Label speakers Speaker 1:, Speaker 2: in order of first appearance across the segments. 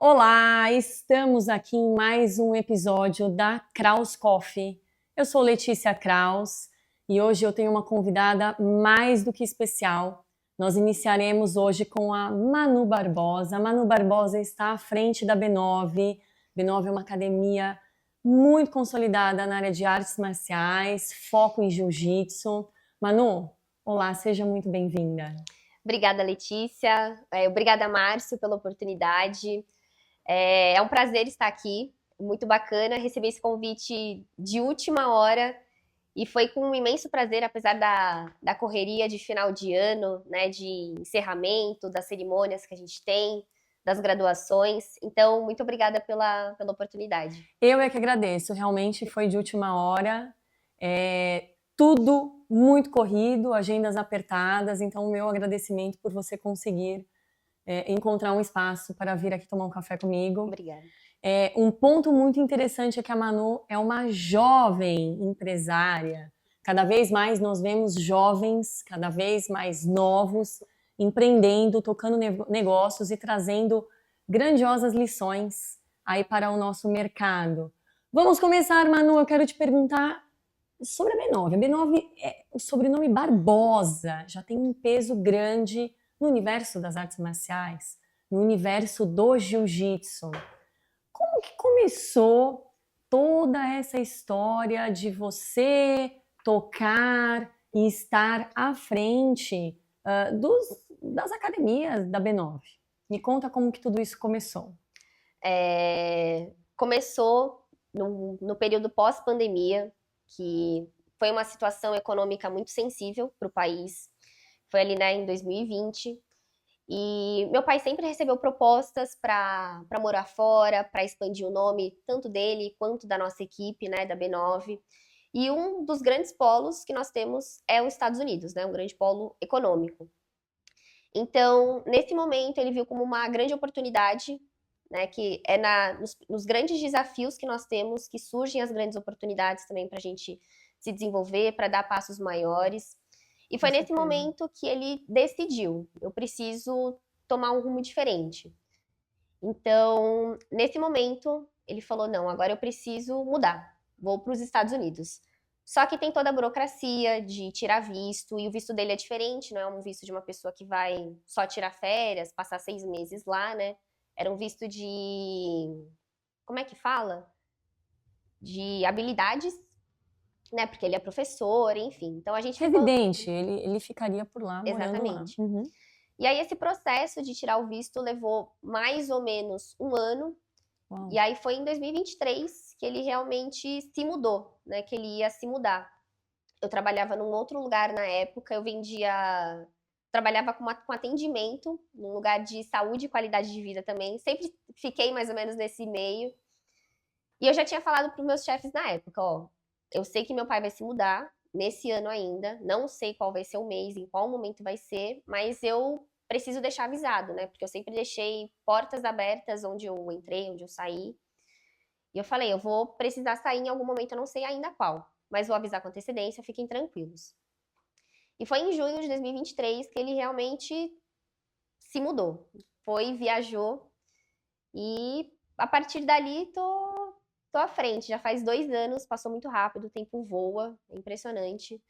Speaker 1: Olá, estamos aqui em mais um episódio da Kraus Coffee. Eu sou Letícia Kraus e hoje eu tenho uma convidada mais do que especial. Nós iniciaremos hoje com a Manu Barbosa. A Manu Barbosa está à frente da B9. B9 é uma academia muito consolidada na área de artes marciais, foco em jiu-jitsu. Manu, olá, seja muito bem-vinda.
Speaker 2: Obrigada, Letícia. Obrigada, Márcio, pela oportunidade. É um prazer estar aqui. Muito bacana receber esse convite de última hora. E foi com um imenso prazer, apesar da correria de final de ano, né, de encerramento, das cerimônias que a gente tem, das graduações. Então, muito obrigada pela oportunidade.
Speaker 1: Eu é que agradeço, realmente foi de última hora, tudo muito corrido, agendas apertadas, então o meu agradecimento por você conseguir encontrar um espaço para vir aqui tomar um café comigo.
Speaker 2: Obrigada.
Speaker 1: Um ponto muito interessante é que a Manu é uma jovem empresária. Cada vez mais nós vemos jovens, cada vez mais novos, empreendendo, tocando negócios e trazendo grandiosas lições aí para o nosso mercado. Vamos começar, Manu. Eu quero te perguntar sobre a B9. A B9 é o sobrenome Barbosa, já tem um peso grande no universo das artes marciais, no universo do jiu-jitsu. Como que começou toda essa história de você tocar e estar à frente das academias da B9? Me conta como que tudo isso começou.
Speaker 2: Começou no período pós-pandemia, que foi uma situação econômica muito sensível para o país. Foi ali, né, em 2020. E meu pai sempre recebeu propostas para morar fora, para expandir o nome tanto dele quanto da nossa equipe, né, da B9. E um dos grandes polos que nós temos é os Estados Unidos, né, um grande polo econômico. Então, nesse momento, ele viu como uma grande oportunidade, né, que é nos grandes desafios que nós temos que surgem as grandes oportunidades também para a gente se desenvolver, para dar passos maiores. E foi nesse momento que ele decidiu: eu preciso tomar um rumo diferente. Então, nesse momento, ele falou: não, agora eu preciso mudar, vou para os Estados Unidos. Só que tem toda a burocracia de tirar visto, e o visto dele é diferente, não é um visto de uma pessoa que vai só tirar férias, passar 6 meses lá, né? Era um visto de. Como é que fala? De habilidades, né? Porque ele é professor, enfim. Então a gente ficou.
Speaker 1: Residente, ele ficaria por lá, morando lá.
Speaker 2: Exatamente. E aí esse processo de tirar o visto levou mais ou menos um ano.
Speaker 1: Uau.
Speaker 2: E aí foi em 2023 que ele realmente se mudou, né? Que ele ia se mudar. Eu trabalhava num outro lugar na época, eu vendia. Trabalhava com atendimento, num lugar de saúde e qualidade de vida também. Sempre fiquei mais ou menos nesse meio. E eu já tinha falado para os meus chefes na época, ó, eu sei que meu pai vai se mudar nesse ano ainda, não sei qual vai ser o mês, em qual momento vai ser, mas eu preciso deixar avisado, né? Porque eu sempre deixei portas abertas onde eu entrei, onde eu saí. E eu falei, eu vou precisar sair em algum momento, eu não sei ainda qual, mas vou avisar com antecedência, fiquem tranquilos. E foi em junho de 2023 que ele realmente se mudou. Foi, viajou e a partir dali tô à frente. Já faz 2 anos, passou muito rápido, o tempo voa, é impressionante.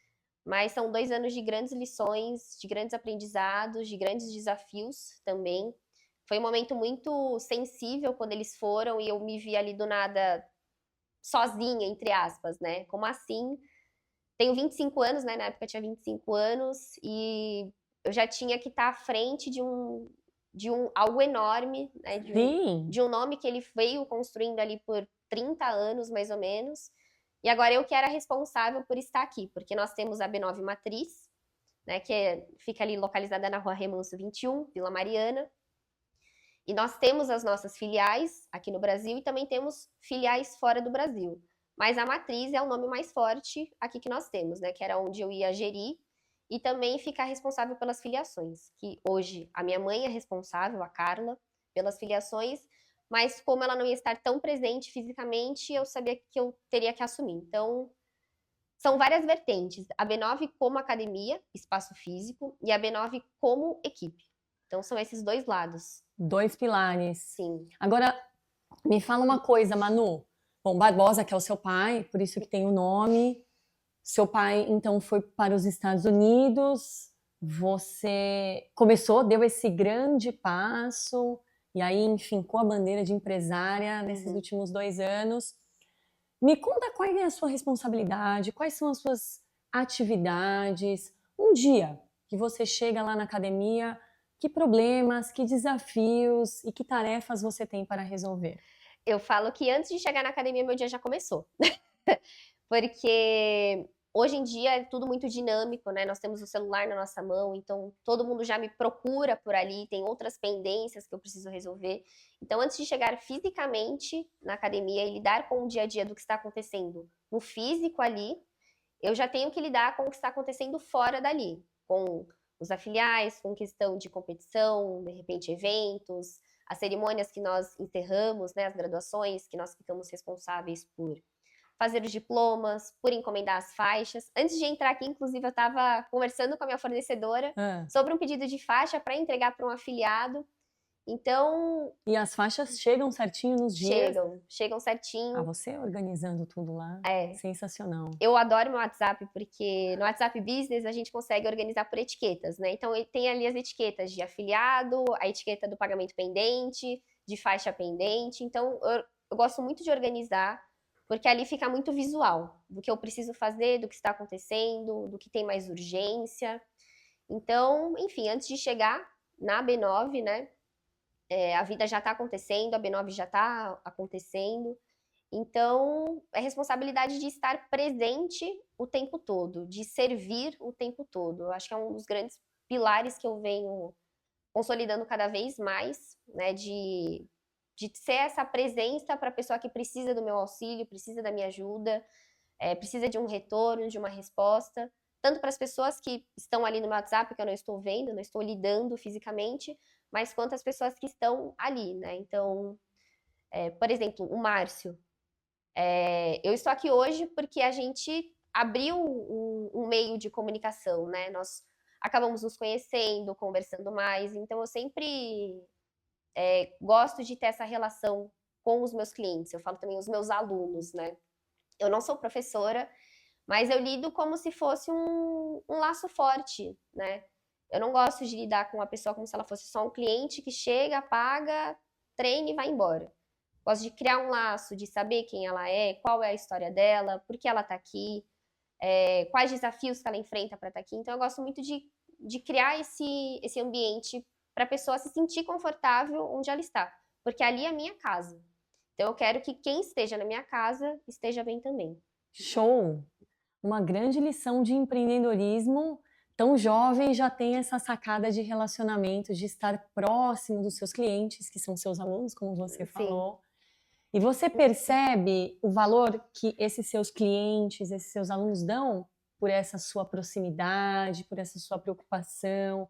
Speaker 2: Mas são 2 anos de grandes lições, de grandes aprendizados, de grandes desafios também. Foi um momento muito sensível quando eles foram e eu me vi ali do nada sozinha, entre aspas, né? Como assim? Tenho 25 anos, né? Na época eu tinha 25 anos e eu já tinha que estar à frente de um algo enorme, né?
Speaker 1: Sim.
Speaker 2: De um nome que ele veio construindo ali por 30 anos, mais ou menos. E agora eu que era responsável por estar aqui, porque nós temos a B9 Matriz, né, que fica ali localizada na Rua Remanso 21, Vila Mariana. E nós temos as nossas filiais aqui no Brasil e também temos filiais fora do Brasil. Mas a Matriz é o nome mais forte aqui que nós temos, né, que era onde eu ia gerir e também ficar responsável pelas filiações, que hoje a minha mãe é responsável, a Carla, pelas filiações, mas como ela não ia estar tão presente fisicamente, eu sabia que eu teria que assumir. Então, são várias vertentes. A B9 como academia, espaço físico, e a B9 como equipe. Então, são esses dois lados.
Speaker 1: 2 pilares.
Speaker 2: Sim.
Speaker 1: Agora, me fala uma coisa, Manu. Bom, Barbosa, que é o seu pai, por isso que tem o nome. Seu pai, então, foi para os Estados Unidos. Você começou, deu esse grande passo. E aí, enfim, com a bandeira de empresária nesses últimos 2 anos. Me conta qual é a sua responsabilidade, quais são as suas atividades. Um dia que você chega lá na academia, que problemas, que desafios e que tarefas você tem para resolver?
Speaker 2: Eu falo que antes de chegar na academia, meu dia já começou. Porque hoje em dia é tudo muito dinâmico, né? Nós temos o celular na nossa mão, então todo mundo já me procura por ali, tem outras pendências que eu preciso resolver. Então, antes de chegar fisicamente na academia e lidar com o dia a dia do que está acontecendo no físico ali, eu já tenho que lidar com o que está acontecendo fora dali, com os afiliados, com questão de competição, de repente eventos, as cerimônias que nós encerramos, né, as graduações que nós ficamos responsáveis por fazer os diplomas, por encomendar as faixas. Antes de entrar aqui, inclusive, eu estava conversando com a minha fornecedora sobre um pedido de faixa para entregar para um afiliado. Então,
Speaker 1: E as faixas chegam certinho nos dias?
Speaker 2: chegam certinho.
Speaker 1: Você organizando tudo lá, sensacional.
Speaker 2: Eu adoro meu WhatsApp, porque no WhatsApp Business a gente consegue organizar por etiquetas, né? Então, tem ali as etiquetas de afiliado, a etiqueta do pagamento pendente, de faixa pendente. Então, eu gosto muito de organizar, porque ali fica muito visual do que eu preciso fazer, do que está acontecendo, do que tem mais urgência. Então, enfim, antes de chegar na B9, né? A vida já está acontecendo, a B9 já está acontecendo. Então, é responsabilidade de estar presente o tempo todo, de servir o tempo todo. Eu acho que é um dos grandes pilares que eu venho consolidando cada vez mais, né? De ser essa presença para a pessoa que precisa do meu auxílio, precisa da minha ajuda, precisa de um retorno, de uma resposta. Tanto para as pessoas que estão ali no meu WhatsApp, que eu não estou vendo, não estou lidando fisicamente, mas quanto as pessoas que estão ali, né? Então, por exemplo, o Márcio. Eu estou aqui hoje porque a gente abriu um meio de comunicação, né? Nós acabamos nos conhecendo, conversando mais, então eu sempre gosto de ter essa relação com os meus clientes. Eu falo também os meus alunos, né? Eu não sou professora, mas eu lido como se fosse um laço forte, né? Eu não gosto de lidar com a pessoa como se ela fosse só um cliente que chega, paga, treina e vai embora. Gosto de criar um laço, de saber quem ela é, qual é a história dela, por que ela tá aqui, quais desafios que ela enfrenta para estar aqui. Então, eu gosto muito de criar esse ambiente para a pessoa se sentir confortável onde ela está. Porque ali é a minha casa. Então, eu quero que quem esteja na minha casa esteja bem também.
Speaker 1: Show! Uma grande lição de empreendedorismo. Tão jovem já tem essa sacada de relacionamento, de estar próximo dos seus clientes, que são seus alunos, como você falou. E você percebe o valor que esses seus clientes, esses seus alunos dão por essa sua proximidade, por essa sua preocupação,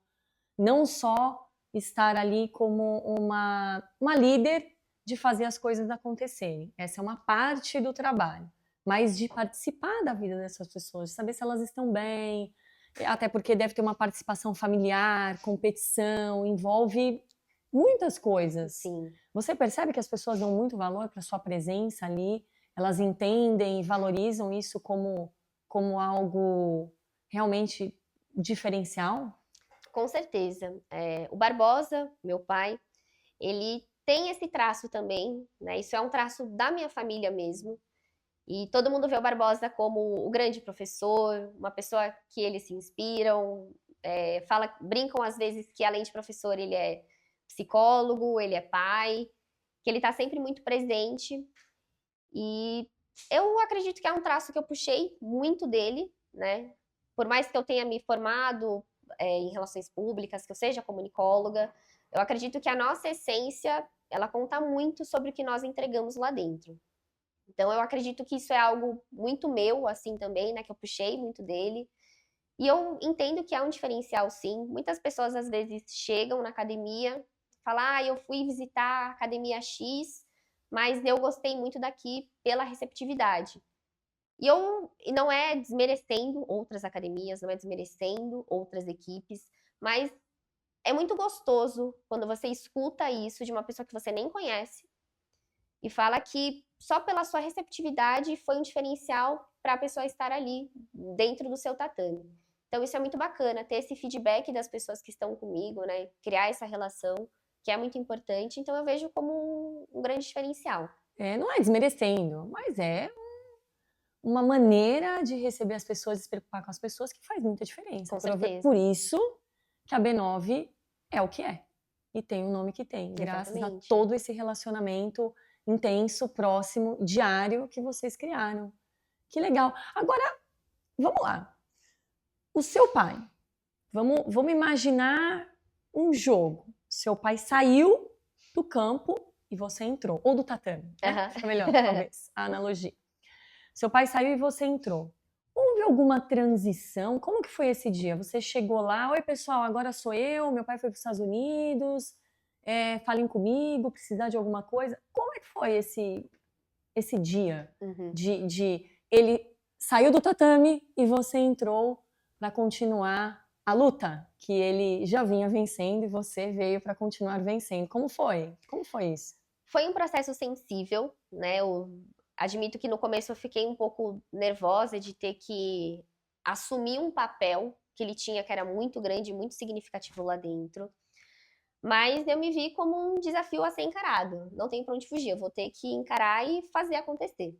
Speaker 1: não só estar ali como uma líder de fazer as coisas acontecerem. Essa é uma parte do trabalho, mas de participar da vida dessas pessoas, de saber se elas estão bem, até porque deve ter uma participação familiar, competição, envolve muitas coisas.
Speaker 2: Sim.
Speaker 1: Você percebe que as pessoas dão muito valor para a sua presença ali? Elas entendem e valorizam isso como algo realmente diferencial?
Speaker 2: Com certeza. O Barbosa, meu pai, ele tem esse traço também, né? Isso é um traço da minha família mesmo. E todo mundo vê o Barbosa como o grande professor, uma pessoa que eles se inspiram, brincam às vezes que além de professor ele é psicólogo, ele é pai, que ele está sempre muito presente. E eu acredito que é um traço que eu puxei muito dele, né? Por mais que eu tenha me formado em relações públicas, que eu seja comunicóloga, eu acredito que a nossa essência, ela conta muito sobre o que nós entregamos lá dentro. Então, eu acredito que isso é algo muito meu, assim, também, né? Que eu puxei muito dele. E eu entendo que é um diferencial, sim. Muitas pessoas, às vezes, chegam na academia, falam, eu fui visitar a academia X, mas eu gostei muito daqui pela receptividade. E não é desmerecendo outras academias, não é desmerecendo outras equipes, mas é muito gostoso quando você escuta isso de uma pessoa que você nem conhece e fala que só pela sua receptividade foi um diferencial para a pessoa estar ali dentro do seu tatame. Então isso é muito bacana, ter esse feedback das pessoas que estão comigo, né? Criar essa relação, que é muito importante. Então eu vejo como um grande diferencial.
Speaker 1: Não é desmerecendo, mas é uma maneira de receber as pessoas e se preocupar com as pessoas que faz muita diferença.
Speaker 2: Com certeza.
Speaker 1: Por isso que a B9 é o que é. E tem o nome que tem, graças
Speaker 2: Exatamente.
Speaker 1: a todo esse relacionamento intenso, próximo, diário que vocês criaram. Que legal. Agora, vamos lá. O seu pai, vamos imaginar um jogo. Seu pai saiu do campo e você entrou. Ou do tatame, né? Fica melhor, talvez, a analogia. Seu pai saiu e você entrou. Houve alguma transição? Como que foi esse dia? Você chegou lá, oi pessoal, agora sou eu, meu pai foi para os Estados Unidos, falem comigo, precisar de alguma coisa. Como é que foi esse dia de ele saiu do tatame e você entrou para continuar a luta que ele já vinha vencendo e você veio para continuar vencendo? Como foi? Como foi isso?
Speaker 2: Foi um processo sensível, né? Admito que no começo eu fiquei um pouco nervosa de ter que assumir um papel que ele tinha que era muito grande, muito significativo lá dentro. Mas eu me vi como um desafio a ser encarado. Não tem pra onde fugir, eu vou ter que encarar e fazer acontecer.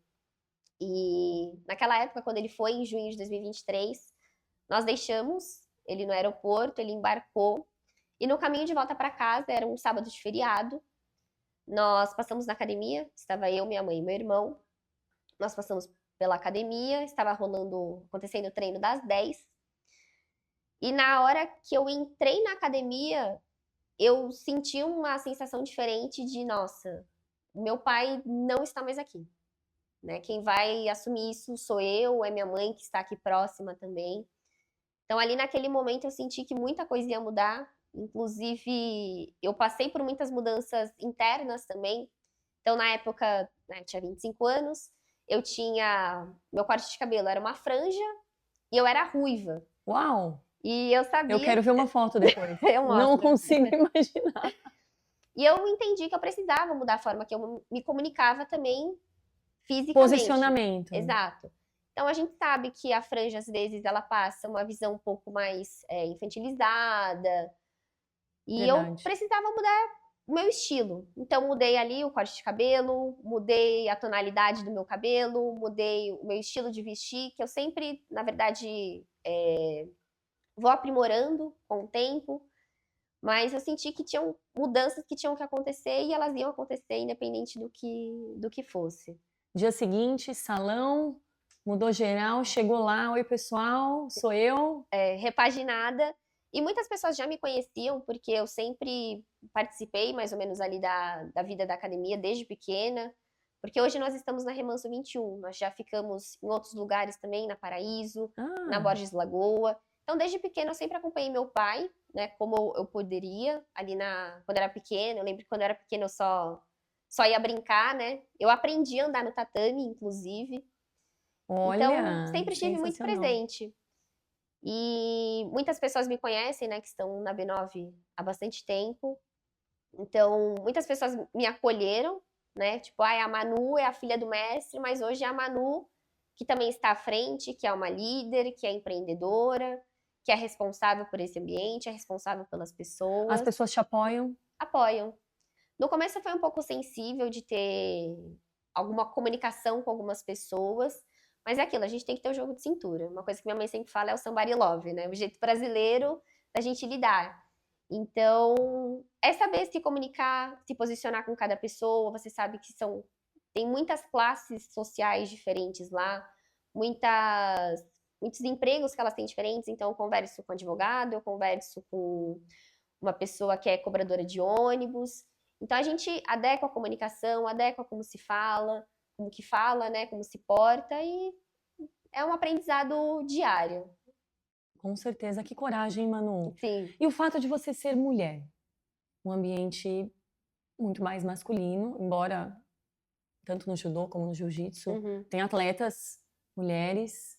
Speaker 2: E naquela época, quando ele foi, em junho de 2023, nós deixamos ele no aeroporto, ele embarcou. E no caminho de volta para casa, era um sábado de feriado, nós passamos na academia, estava eu, minha mãe e meu irmão. Nós passamos pela academia, estava acontecendo o treino das 10. E na hora que eu entrei na academia, eu senti uma sensação diferente de, nossa, meu pai não está mais aqui. Né? Quem vai assumir isso sou eu, é minha mãe que está aqui próxima também. Então ali naquele momento eu senti que muita coisa ia mudar. Inclusive, eu passei por muitas mudanças internas também. Então, na época, né, eu tinha 25 anos, eu tinha. Meu corte de cabelo era uma franja e eu era ruiva.
Speaker 1: Uau!
Speaker 2: E eu sabia.
Speaker 1: Eu quero ver uma foto depois.
Speaker 2: Eu mostro.
Speaker 1: Não consigo imaginar.
Speaker 2: E eu entendi que eu precisava mudar a forma que eu me comunicava também fisicamente.
Speaker 1: Posicionamento.
Speaker 2: Exato. Então a gente sabe que a franja, às vezes, ela passa uma visão um pouco mais infantilizada. E
Speaker 1: Verdade.
Speaker 2: eu precisava mudar o meu estilo. Então mudei ali o corte de cabelo, mudei a tonalidade do meu cabelo, mudei o meu estilo de vestir, que eu sempre, na verdade, vou aprimorando com o tempo. Mas eu senti que tinham mudanças que tinham que acontecer e elas iam acontecer independente do que fosse.
Speaker 1: Dia seguinte, salão, mudou geral, chegou lá, oi pessoal, sou eu.
Speaker 2: Repaginada. E muitas pessoas já me conheciam, porque eu sempre participei mais ou menos ali da vida da academia desde pequena. Porque hoje nós estamos na Remanso 21, nós já ficamos em outros lugares também, na Paraíso, na Borges Lagoa. Então, desde pequena, eu sempre acompanhei meu pai, né, como eu poderia, ali quando eu era pequena. Eu lembro que quando eu era pequena eu só ia brincar, né? Eu aprendi a andar no tatame, inclusive.
Speaker 1: Olha,
Speaker 2: então, sempre estive muito presente. E muitas pessoas me conhecem, né, que estão na B9 há bastante tempo. Então, muitas pessoas me acolheram, né? Tipo, a Manu é a filha do mestre, mas hoje é a Manu que também está à frente, que é uma líder, que é empreendedora, que é responsável por esse ambiente, é responsável pelas pessoas.
Speaker 1: As pessoas te apoiam?
Speaker 2: Apoiam. No começo foi um pouco sensível de ter alguma comunicação com algumas pessoas, mas é aquilo, a gente tem que ter o jogo de cintura. Uma coisa que minha mãe sempre fala é o somebody love, né? O jeito brasileiro da gente lidar. Então, é saber se comunicar, se posicionar com cada pessoa. Você sabe que tem muitas classes sociais diferentes lá, muitos empregos que elas têm diferentes. Então, eu converso com advogado, eu converso com uma pessoa que é cobradora de ônibus. Então, a gente adequa a comunicação, adequa como se fala, como que fala, né, como se porta, e é um aprendizado diário.
Speaker 1: Com certeza, que coragem, Manu.
Speaker 2: Sim.
Speaker 1: E o fato de você ser mulher, um ambiente muito mais masculino, embora tanto no judô como no jiu-jitsu, tem atletas mulheres.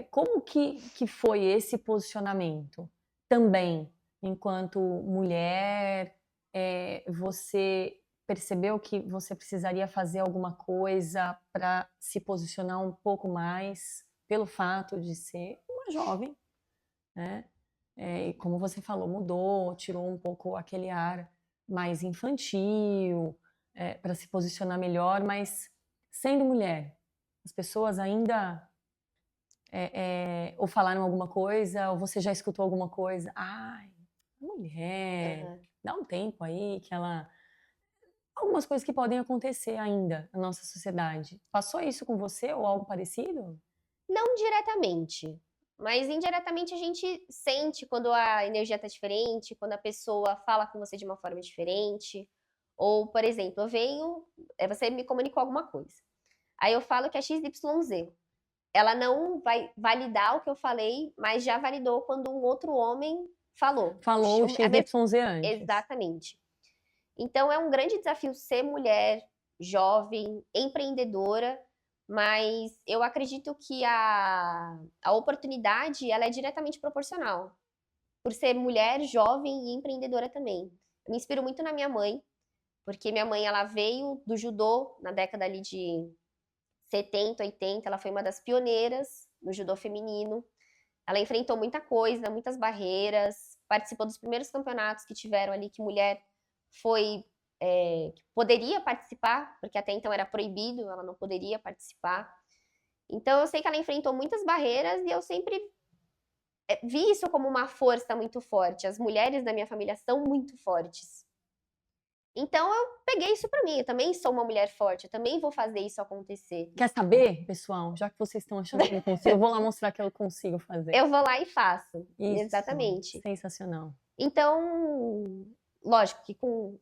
Speaker 1: Como que foi esse posicionamento? Também enquanto mulher, você percebeu que você precisaria fazer alguma coisa para se posicionar um pouco mais pelo fato de ser uma jovem, né? E como você falou, mudou, tirou um pouco aquele ar mais infantil, para se posicionar melhor, mas sendo mulher, as pessoas ainda ou falaram alguma coisa, ou você já escutou alguma coisa. Ai, mulher,
Speaker 2: Aham.
Speaker 1: dá um tempo aí que ela. Algumas coisas que podem acontecer ainda na nossa sociedade. Passou isso com você ou algo parecido?
Speaker 2: Não diretamente, mas indiretamente a gente sente quando a energia tá diferente, quando a pessoa fala com você de uma forma diferente. Ou, por exemplo, eu venho, você me comunicou alguma coisa. Aí eu falo que é XYZ. Ela não vai validar o que eu falei, mas já validou quando um outro homem falou.
Speaker 1: Falou o
Speaker 2: A mes-
Speaker 1: XYZ antes.
Speaker 2: Exatamente. Então é um grande desafio ser mulher, jovem, empreendedora, mas eu acredito que a oportunidade ela é diretamente proporcional. Por ser mulher, jovem e empreendedora também. Eu me inspiro muito na minha mãe, porque minha mãe ela veio do judô na década ali de 70, 80, ela foi uma das pioneiras no judô feminino. Ela enfrentou muita coisa, muitas barreiras, participou dos primeiros campeonatos que tiveram ali que mulher foi poderia participar, porque até então era proibido, ela não poderia participar. Então eu sei que ela enfrentou muitas barreiras e eu sempre vi isso como uma força muito forte. As mulheres da minha família são muito fortes. Então eu peguei isso pra mim. Eu também sou uma mulher forte, eu também vou fazer isso acontecer.
Speaker 1: Quer saber, pessoal? Já que vocês estão achando que eu não consigo, eu vou lá mostrar que eu consigo fazer.
Speaker 2: Eu vou lá e faço.
Speaker 1: Isso,
Speaker 2: Exatamente.
Speaker 1: sensacional.
Speaker 2: Então, lógico que com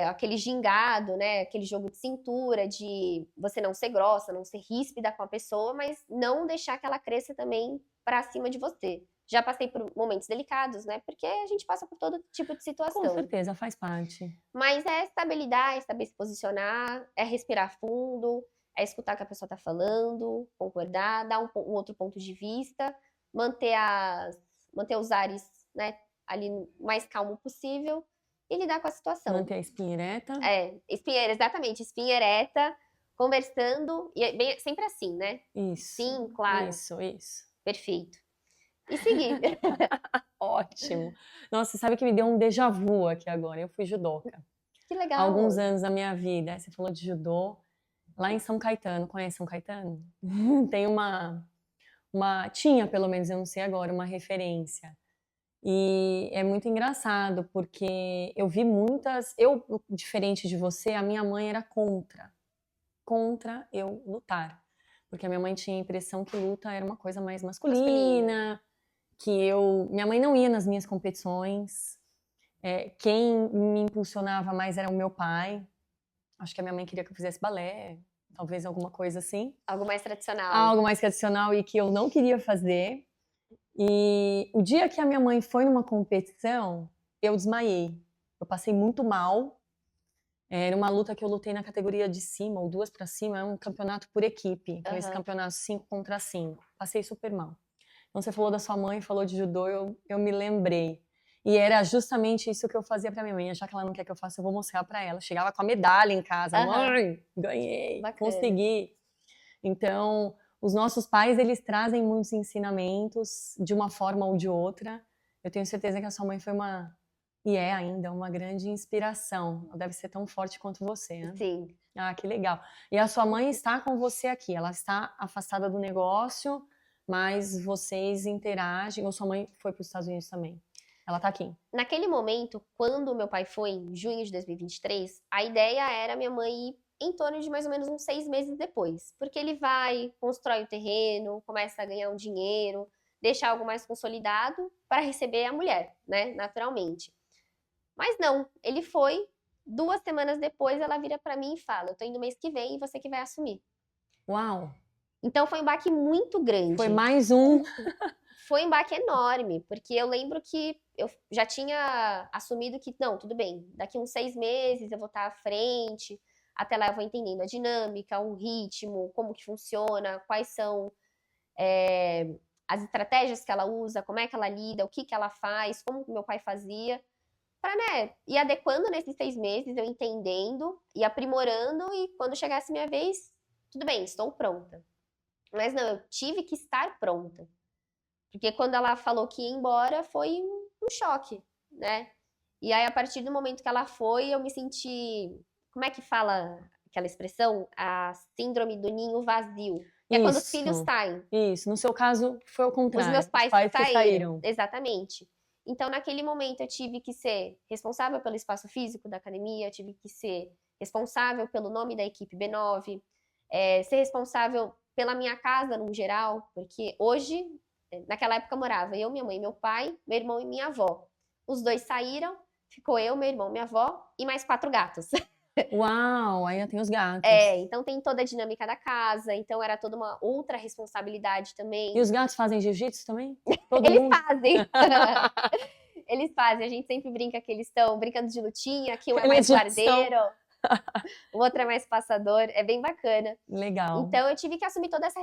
Speaker 2: aquele gingado, né? Aquele jogo de cintura, de você não ser grossa, não ser ríspida com a pessoa, mas não deixar que ela cresça também pra cima de você. Já passei por momentos delicados, né? Porque a gente passa por todo tipo de
Speaker 1: Com
Speaker 2: situação.
Speaker 1: certeza, faz parte.
Speaker 2: Mas é estabilidade, é saber se posicionar, é respirar fundo, é escutar o que a pessoa tá falando, concordar, dar um outro ponto de vista, manter, manter os ares, né, ali o mais calmo possível e lidar com a situação.
Speaker 1: Manter a espinha ereta.
Speaker 2: Espinha, exatamente, espinha ereta, conversando, e sempre assim, né?
Speaker 1: Isso.
Speaker 2: Sim, claro.
Speaker 1: Isso.
Speaker 2: Perfeito. E seguir.
Speaker 1: Ótimo. Nossa, sabe que me deu um déjà vu aqui agora. Eu fui judoca.
Speaker 2: Que legal.
Speaker 1: Há alguns anos da minha vida. Você falou de judô. Lá em São Caetano, conhece São Caetano? Tem tinha pelo menos, eu não sei agora, uma referência. E é muito engraçado, porque eu vi diferente de você, a minha mãe era contra eu lutar. Porque a minha mãe tinha a impressão que luta era uma coisa mais masculina, minha mãe não ia nas minhas competições, quem me impulsionava mais era o meu pai. Acho que a minha mãe queria que eu fizesse balé, talvez alguma coisa assim.
Speaker 2: Algo mais tradicional.
Speaker 1: Algo mais tradicional e que eu não queria fazer. E o dia que a minha mãe foi numa competição, eu desmaiei. Eu passei muito mal. Era uma luta que eu lutei na categoria de cima, ou 2 para cima, é um campeonato por equipe. Então, esse campeonato 5 contra 5. Passei super mal. Então, você falou da sua mãe, falou de judô, eu me lembrei. E era justamente isso que eu fazia pra minha mãe. Já que ela não quer que eu faça, eu vou mostrar pra ela. Eu chegava com a medalha em casa. Mãe, ganhei,
Speaker 2: Bacana.
Speaker 1: consegui. Então, os nossos pais, eles trazem muitos ensinamentos de uma forma ou de outra. Eu tenho certeza que a sua mãe foi e é ainda, uma grande inspiração. Ela deve ser tão forte quanto você, né?
Speaker 2: Sim.
Speaker 1: Ah, que legal. E a sua mãe está com você aqui. Ela está afastada do negócio, mas vocês interagem. Ou sua mãe foi para os Estados Unidos também? Ela está aqui.
Speaker 2: Naquele momento, quando meu pai foi, em junho de 2023, a ideia era minha mãe ir em torno de mais ou menos uns 6 meses depois. Porque ele vai, constrói o terreno, começa a ganhar um dinheiro, deixa algo mais consolidado para receber a mulher, né? Naturalmente. Mas não, ele foi. 2 semanas depois, ela vira para mim e fala: eu tô indo mês que vem e você que vai assumir.
Speaker 1: Uau!
Speaker 2: Então foi um baque muito grande.
Speaker 1: Foi mais um.
Speaker 2: Foi um baque enorme, porque eu lembro que eu já tinha assumido que, não, tudo bem, daqui uns 6 meses eu vou estar à frente, até lá eu vou entendendo a dinâmica, o ritmo, como que funciona, quais são as estratégias que ela usa, como é que ela lida, o que que ela faz, como que meu pai fazia, para, né, ir adequando nesses 6 meses, eu entendendo e aprimorando, e quando chegasse minha vez, tudo bem, estou pronta. Mas não, eu tive que estar pronta. Porque quando ela falou que ia embora, foi um choque, né? E aí, a partir do momento que ela foi, eu me senti. Como é que fala aquela expressão? A síndrome do ninho vazio. Que é quando os filhos
Speaker 1: Isso,
Speaker 2: saem.
Speaker 1: isso. No seu caso, foi o
Speaker 2: Os meus
Speaker 1: contrário. Os
Speaker 2: pais que
Speaker 1: pais que
Speaker 2: saíram.
Speaker 1: saíram.
Speaker 2: Exatamente. Então, naquele momento, eu tive que ser responsável pelo espaço físico da academia, eu tive que ser responsável pelo nome da equipe B9, ser responsável pela minha casa no geral, porque hoje, naquela época eu morava eu, minha mãe, meu pai, meu irmão e minha avó. Os dois saíram, ficou eu, meu irmão, minha avó e mais 4 gatos.
Speaker 1: Uau, ainda tem os gatos.
Speaker 2: Então tem toda a dinâmica da casa, então era toda uma outra responsabilidade também.
Speaker 1: E os gatos fazem jiu-jitsu também? Todo
Speaker 2: Eles
Speaker 1: mundo?
Speaker 2: fazem. Eles fazem, a gente sempre brinca que eles estão brincando de lutinha, que um é
Speaker 1: Eles
Speaker 2: mais
Speaker 1: já são.
Speaker 2: guardeiro, o outro é mais passador, é bem bacana.
Speaker 1: Legal.
Speaker 2: Então eu tive que assumir toda essa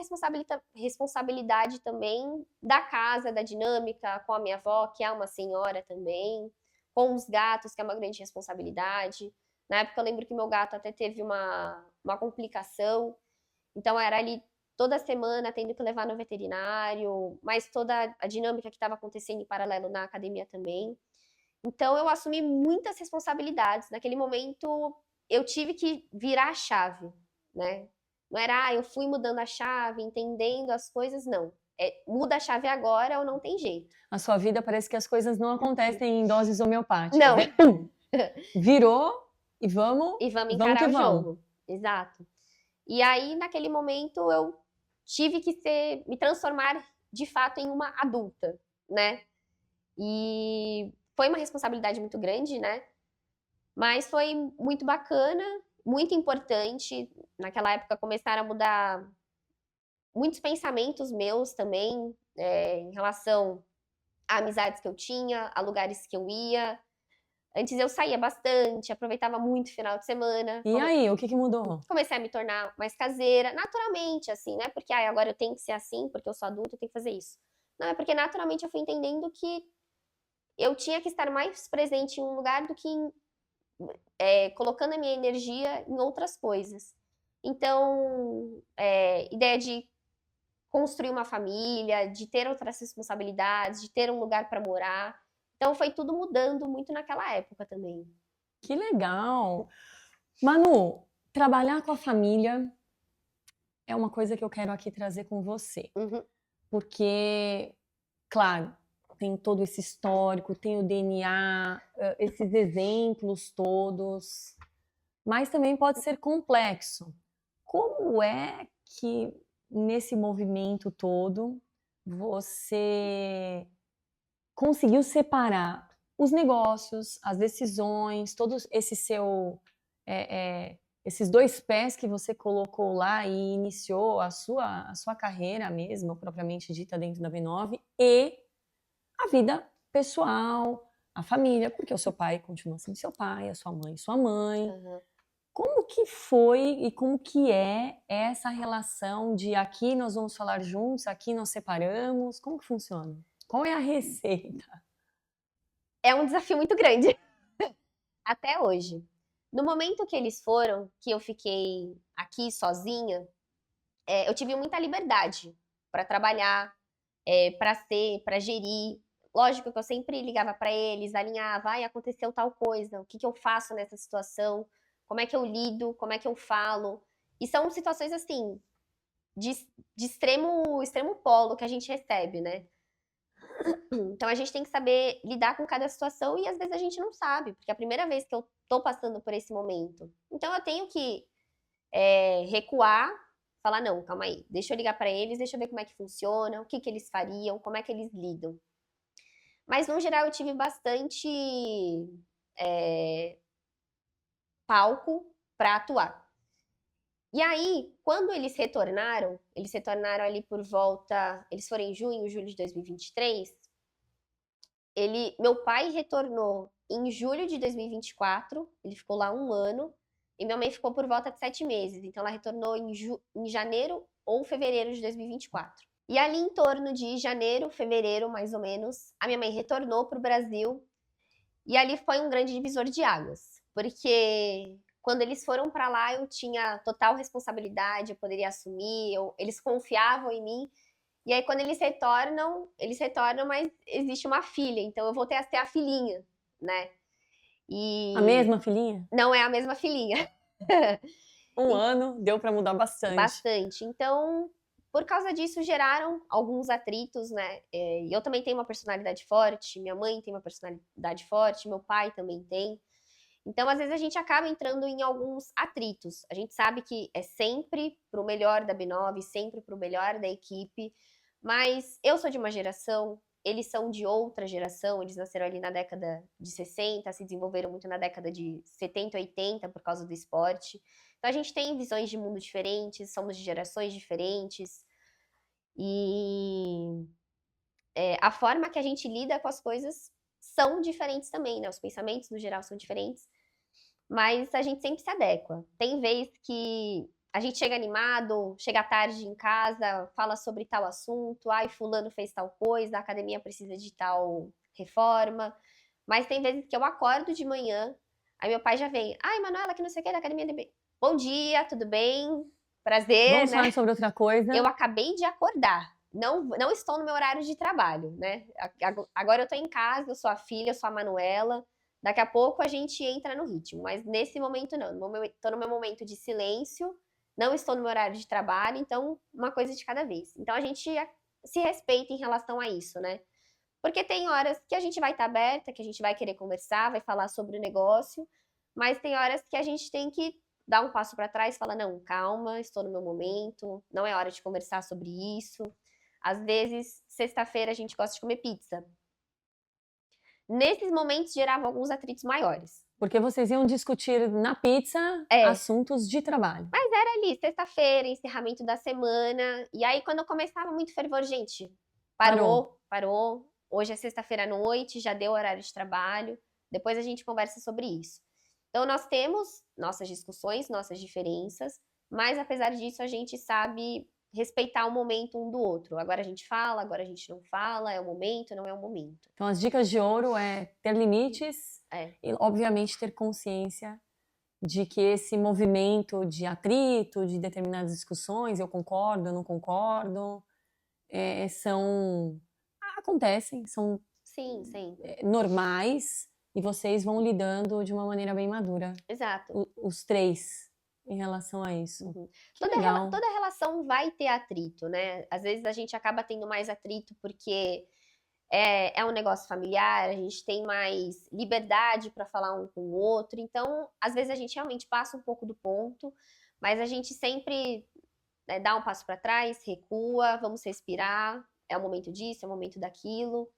Speaker 2: responsabilidade também da casa, da dinâmica, com a minha avó, que é uma senhora também, com os gatos, que é uma grande responsabilidade. Na época eu lembro que meu gato até teve uma complicação, então era ali toda semana tendo que levar no veterinário, mas toda a dinâmica que estava acontecendo em paralelo na academia também. Então eu assumi muitas responsabilidades. Naquele momento eu tive que virar a chave, né? Não era, eu fui mudando a chave, entendendo as coisas, não. Muda a chave agora ou não tem jeito.
Speaker 1: A sua vida parece que as coisas não acontecem em doses homeopáticas.
Speaker 2: Não,
Speaker 1: É pum, virou e vamos,
Speaker 2: e vamos
Speaker 1: vamos que
Speaker 2: encarar o
Speaker 1: vamos.
Speaker 2: jogo. Exato. E aí, naquele momento, eu tive que me transformar de fato em uma adulta, né? E foi uma responsabilidade muito grande, né? Mas foi muito bacana, muito importante. Naquela época começaram a mudar muitos pensamentos meus também, em relação a amizades que eu tinha, a lugares que eu ia. Antes eu saía bastante, aproveitava muito o final de semana.
Speaker 1: E aí, o que mudou?
Speaker 2: Comecei a me tornar mais caseira, naturalmente, assim, né? Porque agora eu tenho que ser assim, porque eu sou adulta, eu tenho que fazer isso. Não, é porque naturalmente eu fui entendendo que eu tinha que estar mais presente em um lugar do que colocando a minha energia em outras coisas. Então, ideia de construir uma família, de ter outras responsabilidades, de ter um lugar para morar. Então, foi tudo mudando muito naquela época também.
Speaker 1: Que legal! Manu, trabalhar com a família é uma coisa que eu quero aqui trazer com você.
Speaker 2: Uhum.
Speaker 1: Porque, claro, tem todo esse histórico, tem o DNA, esses exemplos todos, mas também pode ser complexo. Como é que nesse movimento todo você conseguiu separar os negócios, as decisões, todo esse seu, esses 2 pés que você colocou lá e iniciou a sua carreira mesmo, propriamente dita, dentro da B9, e a vida pessoal, a família, porque o seu pai continua sendo seu pai, a sua mãe sua mãe.
Speaker 2: Uhum.
Speaker 1: Como que foi e como que é essa relação de aqui nós vamos falar juntos, aqui nós separamos? Como que funciona? Qual é a receita?
Speaker 2: É um desafio muito grande, até hoje. No momento que eles foram, que eu fiquei aqui sozinha, eu tive muita liberdade para trabalhar, para ser, para gerir. Lógico que eu sempre ligava para eles, alinhava, aconteceu tal coisa, o que que eu faço nessa situação, como é que eu lido, como é que eu falo. E são situações assim, de, de extremo polo que a gente recebe, né? Então a gente tem que saber lidar com cada situação e às vezes a gente não sabe, porque é a primeira vez que eu tô passando por esse momento. Então eu tenho que recuar, falar, não, calma aí, deixa eu ligar para eles, deixa eu ver como é que funciona, o que que eles fariam, como é que eles lidam. Mas no geral eu tive bastante palco para atuar. E aí, quando eles retornaram ali por volta, eles foram em junho, julho de 2023, meu pai retornou em julho de 2024, ele ficou lá 1 ano, e minha mãe ficou por volta de 7 meses, então ela retornou em janeiro ou fevereiro de 2024. E ali em torno de janeiro, fevereiro, mais ou menos, a minha mãe retornou para o Brasil e ali foi um grande divisor de águas, porque quando eles foram para lá eu tinha total responsabilidade, eu poderia assumir, eles confiavam em mim. E aí quando eles retornam, mas existe uma filha, então eu voltei a ter a filhinha, né?
Speaker 1: A
Speaker 2: E
Speaker 1: mesma filhinha?
Speaker 2: não é a mesma filhinha.
Speaker 1: Um ano deu para mudar bastante.
Speaker 2: Bastante. Então, por causa disso, geraram alguns atritos, né? E eu também tenho uma personalidade forte, minha mãe tem uma personalidade forte, meu pai também tem. Então, às vezes, a gente acaba entrando em alguns atritos. A gente sabe que é sempre pro melhor da B9, sempre pro melhor da equipe, mas eu sou de uma geração, eles são de outra geração, eles nasceram ali na década de 60, se desenvolveram muito na década de 70, 80 por causa do esporte. Então a gente tem visões de mundo diferentes, somos de gerações diferentes e a forma que a gente lida com as coisas são diferentes também, né? Os pensamentos no geral são diferentes, mas a gente sempre se adequa. Tem vez que a gente chega animado, chega tarde em casa, fala sobre tal assunto, ai, fulano fez tal coisa, a academia precisa de tal reforma. Mas tem vezes que eu acordo de manhã, aí meu pai já vem, ai, Manuela, que não sei o que, da academia. Bom dia, tudo bem? Prazer,
Speaker 1: Vamos
Speaker 2: né?
Speaker 1: falar sobre outra coisa.
Speaker 2: Eu acabei de acordar. Não estou no meu horário de trabalho, né? Agora eu tô em casa, eu sou a filha, eu sou a Manuela. Daqui a pouco a gente entra no ritmo, mas nesse momento não. Tô no meu momento de silêncio, não estou no meu horário de trabalho, então uma coisa de cada vez. Então a gente se respeita em relação a isso, né? Porque tem horas que a gente vai estar aberta, que a gente vai querer conversar, vai falar sobre o negócio, mas tem horas que a gente tem que dar um passo para trás e falar: não, calma, estou no meu momento, não é hora de conversar sobre isso. Às vezes, sexta-feira a gente gosta de comer pizza. Nesses momentos gerava alguns atritos maiores.
Speaker 1: Porque vocês iam discutir na pizza
Speaker 2: É,
Speaker 1: assuntos de trabalho.
Speaker 2: mas era ali, sexta-feira, encerramento da semana. E aí, quando eu começava muito fervor, gente,
Speaker 1: Parou.
Speaker 2: parou. Hoje é sexta-feira à noite, já deu horário de trabalho. Depois a gente conversa sobre isso. Então, nós temos nossas discussões, nossas diferenças, mas apesar disso, a gente sabe respeitar o momento um do outro. Agora a gente fala, agora a gente não fala, é o momento, não é o momento.
Speaker 1: Então, as dicas de ouro é ter limites
Speaker 2: É,
Speaker 1: e, obviamente, ter consciência de que esse movimento de atrito, de determinadas discussões, eu concordo, eu não concordo, acontecem, são
Speaker 2: sim, sempre.
Speaker 1: normais e vocês vão lidando de uma maneira bem madura,
Speaker 2: Exato.
Speaker 1: os três, em relação a isso.
Speaker 2: Uhum.
Speaker 1: Que legal.
Speaker 2: Toda relação vai ter atrito, né? Às vezes a gente acaba tendo mais atrito porque é um negócio familiar, a gente tem mais liberdade para falar um com o outro. Então, às vezes a gente realmente passa um pouco do ponto, mas a gente sempre, né, dá um passo para trás, recua, vamos respirar. É o momento disso, é o momento daquilo.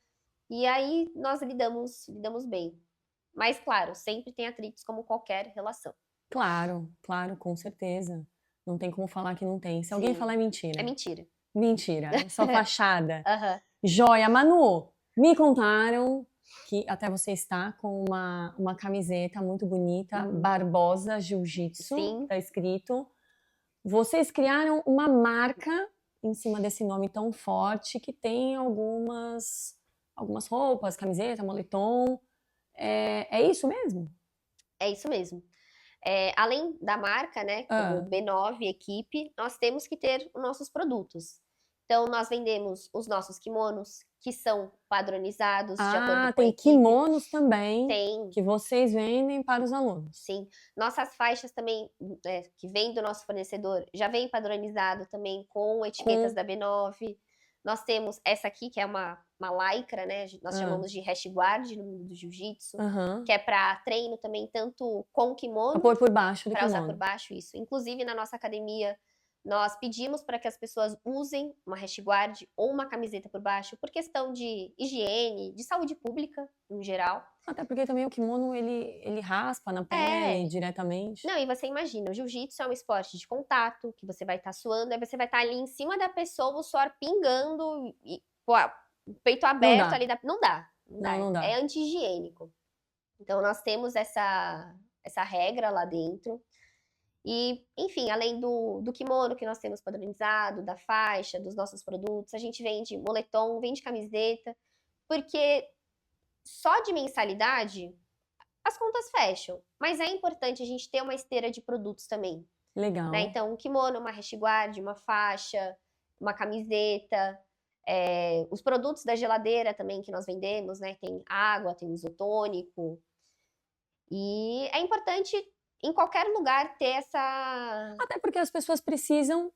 Speaker 2: E aí nós lidamos bem. Mas, claro, sempre tem atritos como qualquer relação.
Speaker 1: Claro, claro, com certeza. Não tem como falar que não tem. Se alguém
Speaker 2: Sim,
Speaker 1: falar é
Speaker 2: é
Speaker 1: mentira.
Speaker 2: mentira.
Speaker 1: Mentira, é só fachada.
Speaker 2: Aham.
Speaker 1: Joia, Manu, me contaram que até você está com uma camiseta muito bonita,
Speaker 2: Uhum.
Speaker 1: Barbosa Jiu-Jitsu,
Speaker 2: Sim.
Speaker 1: tá escrito. Vocês criaram uma marca em cima desse nome tão forte que tem algumas roupas, camiseta, moletom. É isso mesmo?
Speaker 2: É isso mesmo. Além da marca, né, como
Speaker 1: Ah,
Speaker 2: B9 equipe, nós temos que ter os nossos produtos. Então, nós vendemos os nossos kimonos, que são padronizados de acordo com a
Speaker 1: tem
Speaker 2: equipe.
Speaker 1: kimonos também
Speaker 2: Tem,
Speaker 1: que vocês vendem para os alunos.
Speaker 2: sim. Nossas faixas também, que vem do nosso fornecedor, já vem padronizado também com etiquetas
Speaker 1: Com.
Speaker 2: da B9. Nós temos essa aqui, que é uma lycra, né? Nós
Speaker 1: Ah,
Speaker 2: chamamos de hash guard no mundo do jiu-jitsu,
Speaker 1: aham.
Speaker 2: que é para treino também, tanto com
Speaker 1: Pra
Speaker 2: kimono
Speaker 1: pôr por baixo do
Speaker 2: para usar por
Speaker 1: kimono.
Speaker 2: baixo isso. Inclusive, na nossa academia, nós pedimos para que as pessoas usem uma rash guard ou uma camiseta por baixo, por questão de higiene, de saúde pública, em geral.
Speaker 1: Até porque também o kimono, ele raspa na pele
Speaker 2: É.
Speaker 1: diretamente.
Speaker 2: Não, e você imagina, o jiu-jitsu é um esporte de contato, que você vai estar suando, aí você vai estar ali em cima da pessoa, o suor pingando, e pô, o peito
Speaker 1: Não
Speaker 2: aberto
Speaker 1: dá.
Speaker 2: ali. Não dá, não dá.
Speaker 1: Não, não
Speaker 2: É
Speaker 1: dá.
Speaker 2: anti-higiênico. Então, nós temos essa regra lá dentro. E, enfim, além do kimono que nós temos padronizado, da faixa, dos nossos produtos, a gente vende moletom, vende camiseta, porque só de mensalidade as contas fecham. Mas é importante a gente ter uma esteira de produtos também,
Speaker 1: Legal.
Speaker 2: né? Então, um kimono, uma restguard, uma faixa, uma camiseta, os produtos da geladeira também que nós vendemos, né? Tem água, tem isotônico. E é importante em qualquer lugar ter essa.
Speaker 1: Até porque as pessoas precisam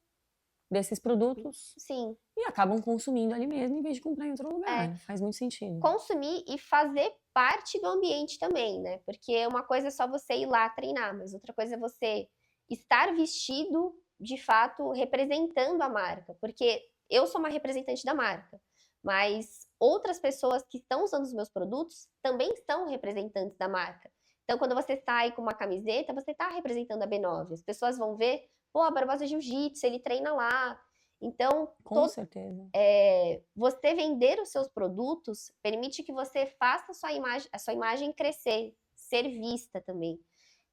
Speaker 1: desses produtos
Speaker 2: Sim.
Speaker 1: e acabam consumindo ali mesmo em vez de comprar em outro lugar. Faz muito sentido.
Speaker 2: Consumir e fazer parte do ambiente também, né? Porque uma coisa é só você ir lá treinar, mas outra coisa é você estar vestido, de fato, representando a marca. Porque eu sou uma representante da marca, mas outras pessoas que estão usando os meus produtos também são representantes da marca. Então, quando você sai com uma camiseta, você está representando a B9. As pessoas vão ver, pô, a Barbosa Jiu-Jitsu, ele treina lá. Então,
Speaker 1: Com certeza.
Speaker 2: você vender os seus produtos permite que você faça a sua imagem crescer, ser vista também.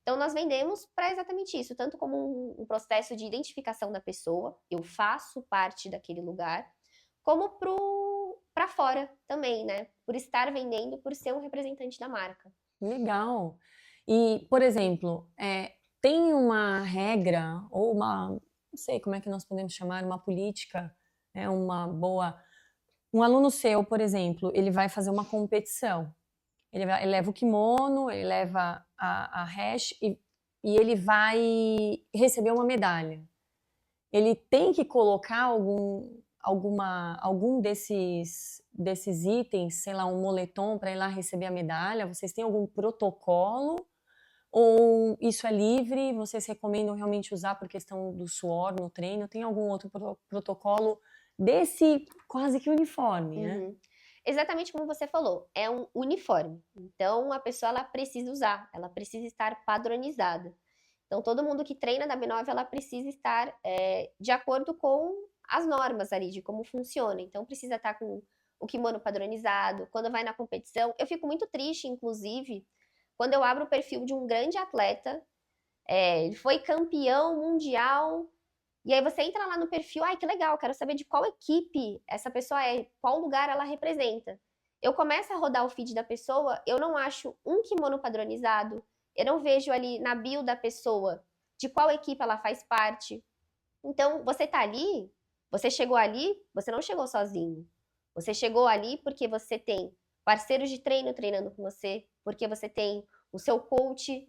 Speaker 2: Então, nós vendemos para exatamente isso, tanto como um processo de identificação da pessoa, eu faço parte daquele lugar, como para fora também, né? Por estar vendendo, por ser um representante da marca.
Speaker 1: Legal. E, por exemplo, tem uma regra ou não sei como é que nós podemos chamar, uma política, um aluno seu, por exemplo, ele vai fazer uma competição. Ele leva o kimono, ele leva a hash e ele vai receber uma medalha. Ele tem que colocar algum desses itens, sei lá, um moletom para ir lá receber a medalha? Vocês têm algum protocolo? Ou isso é livre? Vocês recomendam realmente usar por questão do suor no treino? Tem algum outro protocolo desse quase que uniforme, né?
Speaker 2: Exatamente como você falou, é um uniforme. Então, a pessoa ela precisa usar, ela precisa estar padronizada. Então, todo mundo que treina da B9, ela precisa estar de acordo com as normas ali, de como funciona. Então, precisa estar com o kimono padronizado. Quando vai na competição, eu fico muito triste, inclusive, quando eu abro o perfil de um grande atleta, ele foi campeão mundial, e aí você entra lá no perfil, ai, que legal, quero saber de qual equipe essa pessoa é, qual lugar ela representa. Eu começo a rodar o feed da pessoa, eu não acho um kimono padronizado, eu não vejo ali na bio da pessoa de qual equipe ela faz parte. Então, você tá ali, você chegou ali, você não chegou sozinho. Você chegou ali porque você tem parceiros de treino treinando com você, porque você tem o seu coach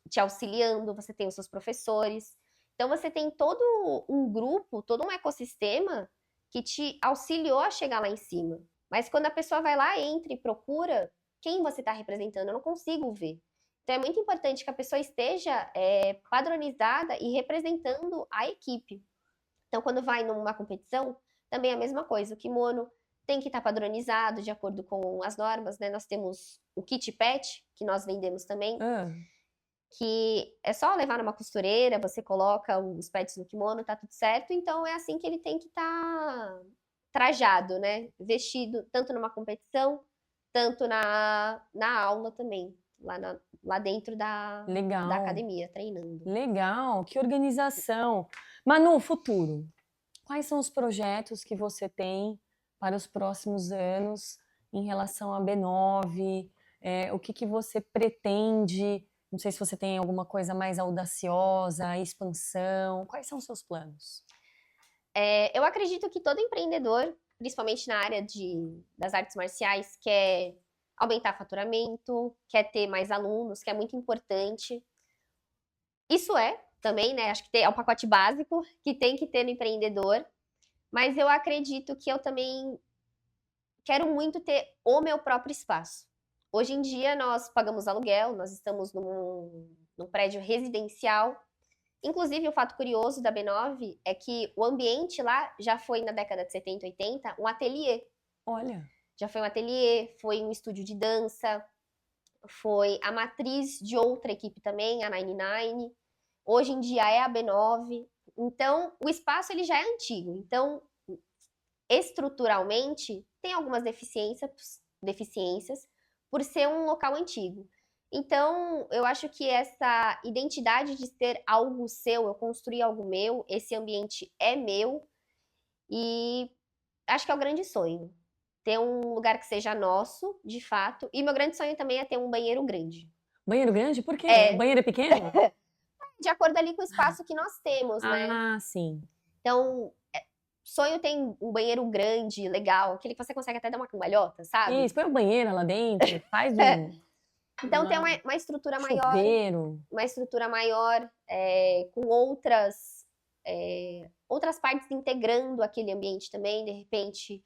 Speaker 2: te auxiliando, você tem os seus professores. Então, você tem todo um grupo, todo um ecossistema que te auxiliou a chegar lá em cima. Mas quando a pessoa vai lá, entra e procura quem você está representando, eu não consigo ver. Então, é muito importante que a pessoa esteja padronizada e representando a equipe. Então, quando vai numa competição, também é a mesma coisa. O kimono tem que estar padronizado de acordo com as normas, né? Nós temos o kit pet, que nós vendemos também, que é só levar numa costureira, você coloca os pets no kimono, tá tudo certo. Então, é assim que ele tem que estar trajado, né? Vestido, tanto numa competição, tanto na aula também, lá dentro da academia, treinando.
Speaker 1: Legal, que organização. Manu, futuro. Quais são os projetos que você tem para os próximos anos em relação à B9? O que você pretende? Não sei se você tem alguma coisa mais audaciosa, expansão. Quais são os seus planos?
Speaker 2: Eu acredito que todo empreendedor, principalmente na área das artes marciais, quer aumentar faturamento, quer ter mais alunos, que é muito importante. Isso também, né? Acho que é um pacote básico que tem que ter no empreendedor. Mas eu acredito que eu também quero muito ter o meu próprio espaço. Hoje em dia nós pagamos aluguel, nós estamos num prédio residencial. Inclusive, o fato curioso da B9 é que o ambiente lá já foi, na década de 70, 80, um ateliê.
Speaker 1: Olha.
Speaker 2: Já foi um ateliê, foi um estúdio de dança, foi a matriz de outra equipe também, a 99. Hoje em dia é a B9. Então, o espaço ele já é antigo. Então, estruturalmente, tem algumas deficiências por ser um local antigo. Então, eu acho que essa identidade de ser algo seu, eu construir algo meu, esse ambiente é meu, e acho que é o grande sonho. Ter um lugar que seja nosso, de fato. E meu grande sonho também é ter um banheiro grande.
Speaker 1: Banheiro grande? Por quê? O
Speaker 2: É,
Speaker 1: banheiro é pequeno?
Speaker 2: de acordo ali com o espaço que nós temos, né?
Speaker 1: Ah, sim.
Speaker 2: Então, sonho tem um banheiro grande, legal, aquele que você consegue até dar uma cambalhota, sabe?
Speaker 1: Isso, põe uma banheira lá dentro, faz
Speaker 2: Então, ter
Speaker 1: uma
Speaker 2: uma estrutura maior,
Speaker 1: chuveiro.
Speaker 2: com outras partes integrando aquele ambiente também, de repente,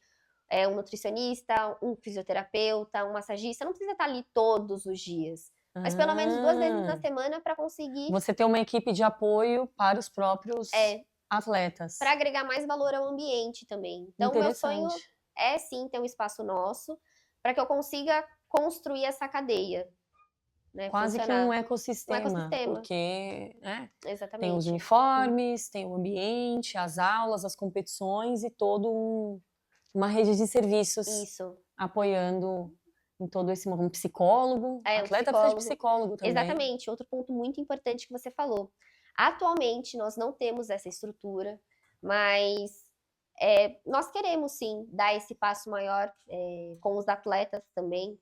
Speaker 2: um nutricionista, um fisioterapeuta, um massagista, não precisa estar ali todos os dias, mas pelo menos 2 vezes na
Speaker 1: Ah,
Speaker 2: semana para conseguir,
Speaker 1: você ter uma equipe de apoio para os próprios atletas.
Speaker 2: para agregar mais valor ao ambiente também. Então, o meu sonho
Speaker 1: Interessante.
Speaker 2: é sim ter um espaço nosso, para que eu consiga construir essa cadeia, né,
Speaker 1: Quase que um
Speaker 2: funcionar. Um
Speaker 1: ecossistema,
Speaker 2: ecossistema,
Speaker 1: porque, né, tem os
Speaker 2: exatamente.
Speaker 1: uniformes, tem o ambiente, as aulas, as competições e uma rede de serviços
Speaker 2: Isso.
Speaker 1: apoiando em todo esse mundo. Um psicólogo,
Speaker 2: Um
Speaker 1: atleta precisa de
Speaker 2: psicólogo.
Speaker 1: psicólogo também.
Speaker 2: Exatamente, outro ponto muito importante que você falou. Atualmente, nós não temos essa estrutura, mas nós queremos sim dar esse passo maior com os atletas também.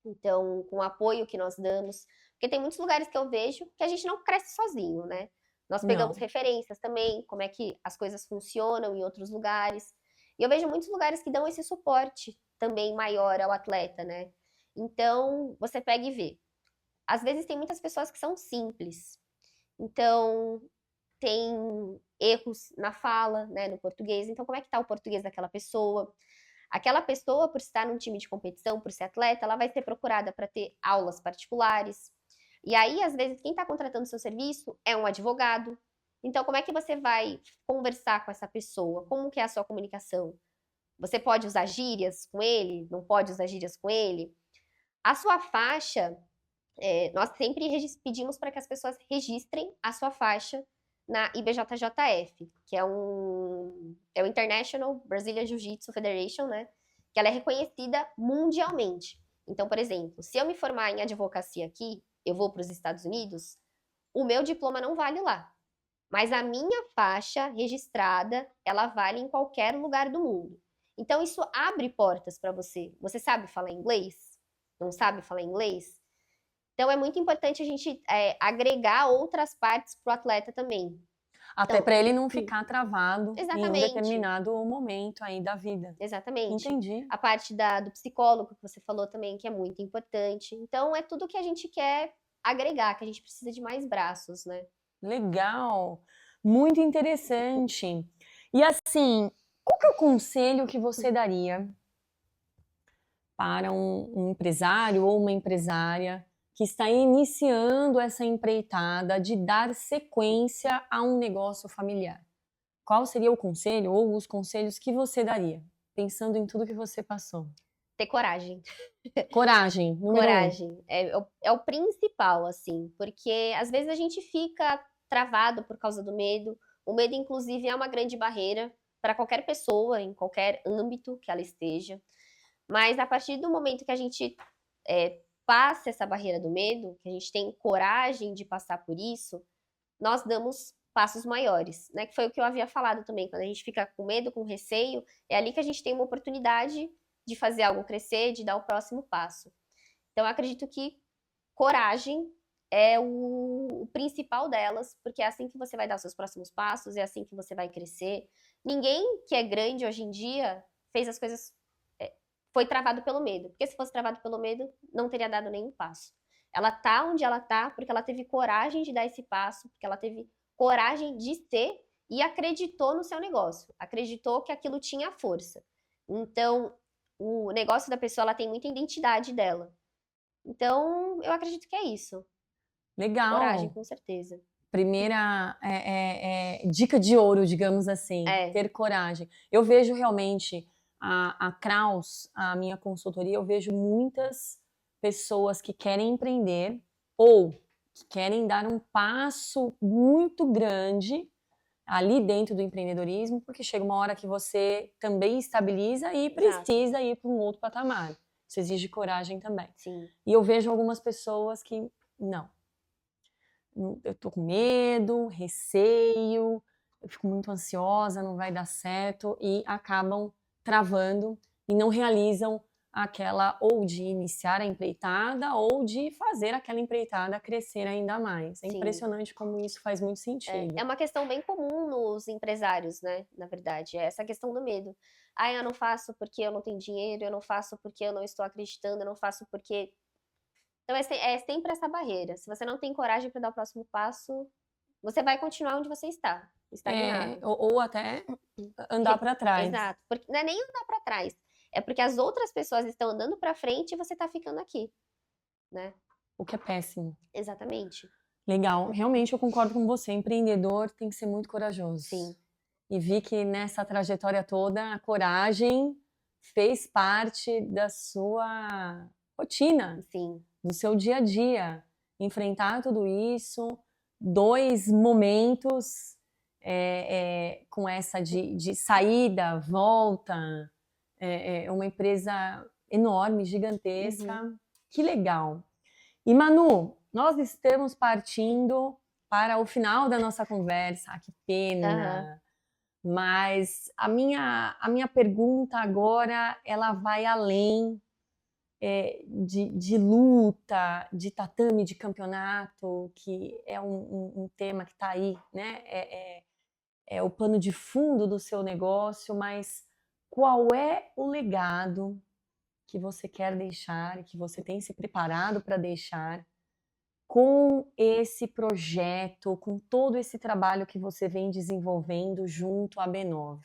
Speaker 2: Então, com o apoio que nós damos. Porque tem muitos lugares que eu vejo que a gente não cresce sozinho, né? Nós pegamos
Speaker 1: Não.
Speaker 2: referências também, como é que as coisas funcionam em outros lugares. E eu vejo muitos lugares que dão esse suporte também maior ao atleta, né? Então, você pega e vê. Às vezes tem muitas pessoas que são simples. Então, tem erros na fala, né, no português. Então, como é que tá o português daquela pessoa? Aquela pessoa, por estar num time de competição, por ser atleta, ela vai ser procurada para ter aulas particulares. E aí, às vezes, quem está contratando o seu serviço é um advogado. Então, como é que você vai conversar com essa pessoa? Como que é a sua comunicação? Você pode usar gírias com ele? Não pode usar gírias com ele? A sua faixa, nós sempre pedimos para que as pessoas registrem a sua faixa na IBJJF, que é o International Brazilian Jiu-Jitsu Federation, né? Que ela é reconhecida mundialmente. Então, por exemplo, se eu me formar em advocacia aqui, eu vou para os Estados Unidos, o meu diploma não vale lá. Mas a minha faixa registrada, ela vale em qualquer lugar do mundo. Então, isso abre portas para você. Você sabe falar inglês? Não sabe falar inglês? Então, é muito importante a gente agregar outras partes para o atleta também.
Speaker 1: Até
Speaker 2: Então,
Speaker 1: para ele não ficar travado em um
Speaker 2: exatamente.
Speaker 1: determinado momento aí da vida.
Speaker 2: Exatamente.
Speaker 1: Entendi.
Speaker 2: A parte do psicólogo que você falou também, que é muito importante. Então, é tudo que a gente quer agregar, que a gente precisa de mais braços, né?
Speaker 1: Legal. Muito interessante. E assim, qual que é o conselho que você daria para um empresário ou uma empresária que está iniciando essa empreitada de dar sequência a um negócio familiar? Qual seria o conselho ou os conselhos que você daria, pensando em tudo que você passou?
Speaker 2: Ter coragem.
Speaker 1: Coragem, número
Speaker 2: Coragem. É o principal, assim, porque às vezes a gente fica travado por causa do medo. O medo, inclusive, é uma grande barreira para qualquer pessoa, em qualquer âmbito que ela esteja. Mas a partir do momento que a gente passa essa barreira do medo, que a gente tem coragem de passar por isso, nós damos passos maiores, né? Que foi o que eu havia falado também. Quando a gente fica com medo, com receio, é ali que a gente tem uma oportunidade de fazer algo crescer, de dar o próximo passo. Então, eu acredito que coragem é o principal delas, porque é assim que você vai dar os seus próximos passos, é assim que você vai crescer. Ninguém que é grande hoje em dia fez as coisas, foi travado pelo medo. Porque se fosse travado pelo medo, não teria dado nenhum passo. Ela tá onde ela tá porque ela teve coragem de dar esse passo, porque ela teve coragem de ser e acreditou no seu negócio. Acreditou que aquilo tinha força. Então, o negócio da pessoa, ela tem muita identidade dela. Então, eu acredito que é isso.
Speaker 1: Legal.
Speaker 2: Coragem, com certeza.
Speaker 1: Primeira dica de ouro, digamos assim, ter coragem. Eu vejo realmente a Kraus, a minha consultoria, eu vejo muitas pessoas que querem empreender ou que querem dar um passo muito grande ali dentro do empreendedorismo, porque chega uma hora que você também estabiliza e precisa ir para um outro patamar. Isso exige coragem também.
Speaker 2: Sim.
Speaker 1: E eu vejo algumas pessoas que, não, eu tô com medo, receio, eu fico muito ansiosa, não vai dar certo, e acabam travando e não realizam aquela, ou de iniciar a empreitada, ou de fazer aquela empreitada crescer ainda mais. É
Speaker 2: Sim.
Speaker 1: impressionante como isso faz muito sentido.
Speaker 2: É uma questão bem comum nos empresários, né? Na verdade, é essa questão do medo. Ah, eu não faço porque eu não tenho dinheiro, eu não faço porque eu não estou acreditando, eu não faço porque. Então é sempre essa barreira. Se você não tem coragem para dar o próximo passo, você vai continuar onde você está, estagnado.
Speaker 1: Ou até andar para trás.
Speaker 2: Exato. Porque não é nem andar para trás. É porque as outras pessoas estão andando para frente e você está ficando aqui, né?
Speaker 1: O que é péssimo.
Speaker 2: Exatamente.
Speaker 1: Legal. Realmente eu concordo com você. Empreendedor tem que ser muito corajoso.
Speaker 2: Sim.
Speaker 1: E vi que nessa trajetória toda a coragem fez parte da sua rotina,
Speaker 2: Sim.
Speaker 1: do seu dia a dia. Enfrentar tudo isso, 2 momentos com essa de saída, volta, uma empresa enorme, gigantesca. Que legal. E Manu, nós estamos partindo para o final da nossa conversa. Que pena. Mas a minha pergunta agora, ela vai além de luta, de tatame, de campeonato, que é um tema que está aí, né? É o pano de fundo do seu negócio, mas qual é o legado que você quer deixar, que você tem se preparado para deixar com esse projeto, com todo esse trabalho que você vem desenvolvendo junto à B9?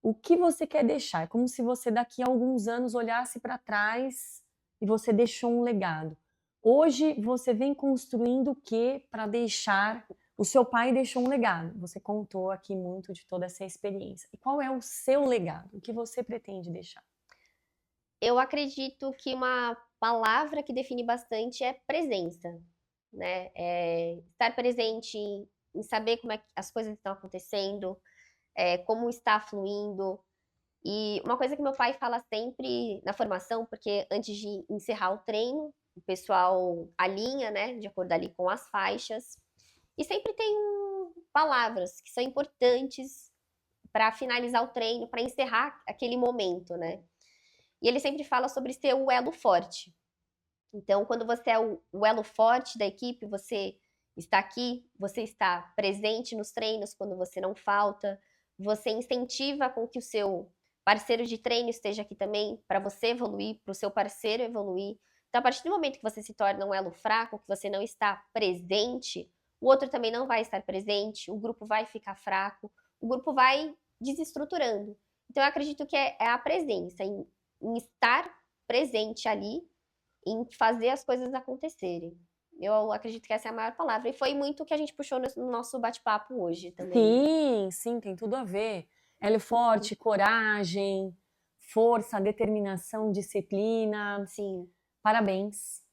Speaker 1: O que você quer deixar? É como se você daqui a alguns anos olhasse para trás e você deixou um legado. Hoje você vem construindo o que para deixar? O seu pai deixou um legado. Você contou aqui muito de toda essa experiência. E qual é o seu legado? O que você pretende deixar?
Speaker 2: Eu acredito que uma palavra que define bastante é presença, né? Estar presente em saber como é que as coisas estão acontecendo, como está fluindo. E uma coisa que meu pai fala sempre na formação, porque antes de encerrar o treino, o pessoal alinha, né, de acordo ali com as faixas, e sempre tem palavras que são importantes para finalizar o treino, para encerrar aquele momento, né? E ele sempre fala sobre ser o elo forte. Então, quando você é o elo forte da equipe, você está aqui, você está presente nos treinos quando você não falta, você incentiva com que o seu parceiro de treino esteja aqui também, para você evoluir, para o seu parceiro evoluir. Então, a partir do momento que você se torna um elo fraco, que você não está presente, o outro também não vai estar presente, o grupo vai ficar fraco, o grupo vai desestruturando. Então, eu acredito que é a presença, em estar presente ali, em fazer as coisas acontecerem. Eu acredito que essa é a maior palavra. E foi muito o que a gente puxou no nosso bate-papo hoje também.
Speaker 1: Sim, tem tudo a ver. Elo forte, coragem, força, determinação, disciplina.
Speaker 2: Sim.
Speaker 1: Parabéns.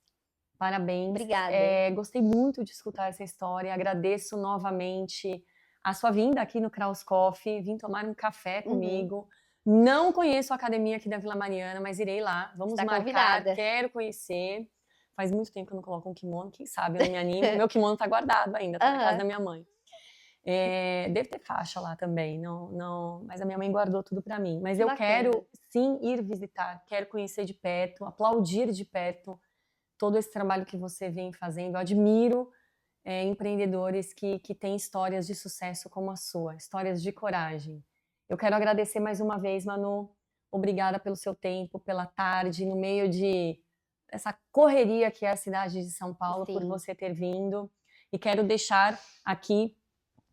Speaker 1: Parabéns.
Speaker 2: Obrigada.
Speaker 1: Gostei muito de escutar essa história. Agradeço novamente a sua vinda aqui no Kraus Coffee. Vim tomar um café comigo. Não conheço a academia aqui da Vila Mariana, mas irei lá. Vamos
Speaker 2: Está
Speaker 1: marcar.
Speaker 2: Convidada.
Speaker 1: Quero conhecer. Faz muito tempo que eu não coloco um kimono. Quem sabe eu não me animo. Meu kimono tá guardado ainda, tá na casa da minha mãe. Deve ter faixa lá também, mas a minha mãe guardou tudo para mim. Mas eu quero sim ir visitar, quero conhecer de perto, aplaudir de perto todo esse trabalho que você vem fazendo. Eu admiro empreendedores que têm histórias de sucesso como a sua, histórias de coragem. Eu quero agradecer mais uma vez, Manu. Obrigada pelo seu tempo, pela tarde, no meio de essa correria que é a cidade de São Paulo, por você ter vindo. E quero deixar aqui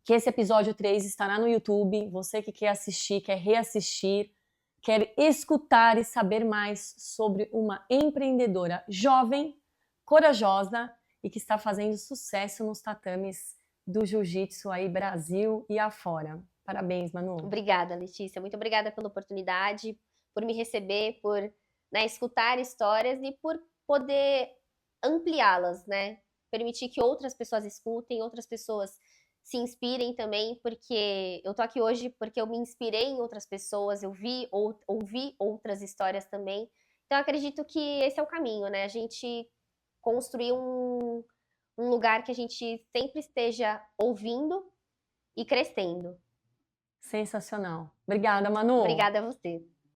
Speaker 1: que esse episódio 3 estará no YouTube. Você que quer assistir, quer reassistir, quer escutar e saber mais sobre uma empreendedora jovem, corajosa e que está fazendo sucesso nos tatames do jiu-jitsu aí Brasil e afora. Parabéns, Manu.
Speaker 2: Obrigada, Letícia. Muito obrigada pela oportunidade, por me receber, por escutar histórias e por poder ampliá-las, né? Permitir que outras pessoas escutem, outras pessoas se inspirem também, porque eu tô aqui hoje porque eu me inspirei em outras pessoas, eu ouvi outras histórias também. Então, eu acredito que esse é o caminho, né? A gente construir um lugar que a gente sempre esteja ouvindo e crescendo.
Speaker 1: Sensacional. Obrigada, Manu.
Speaker 2: Obrigada a você.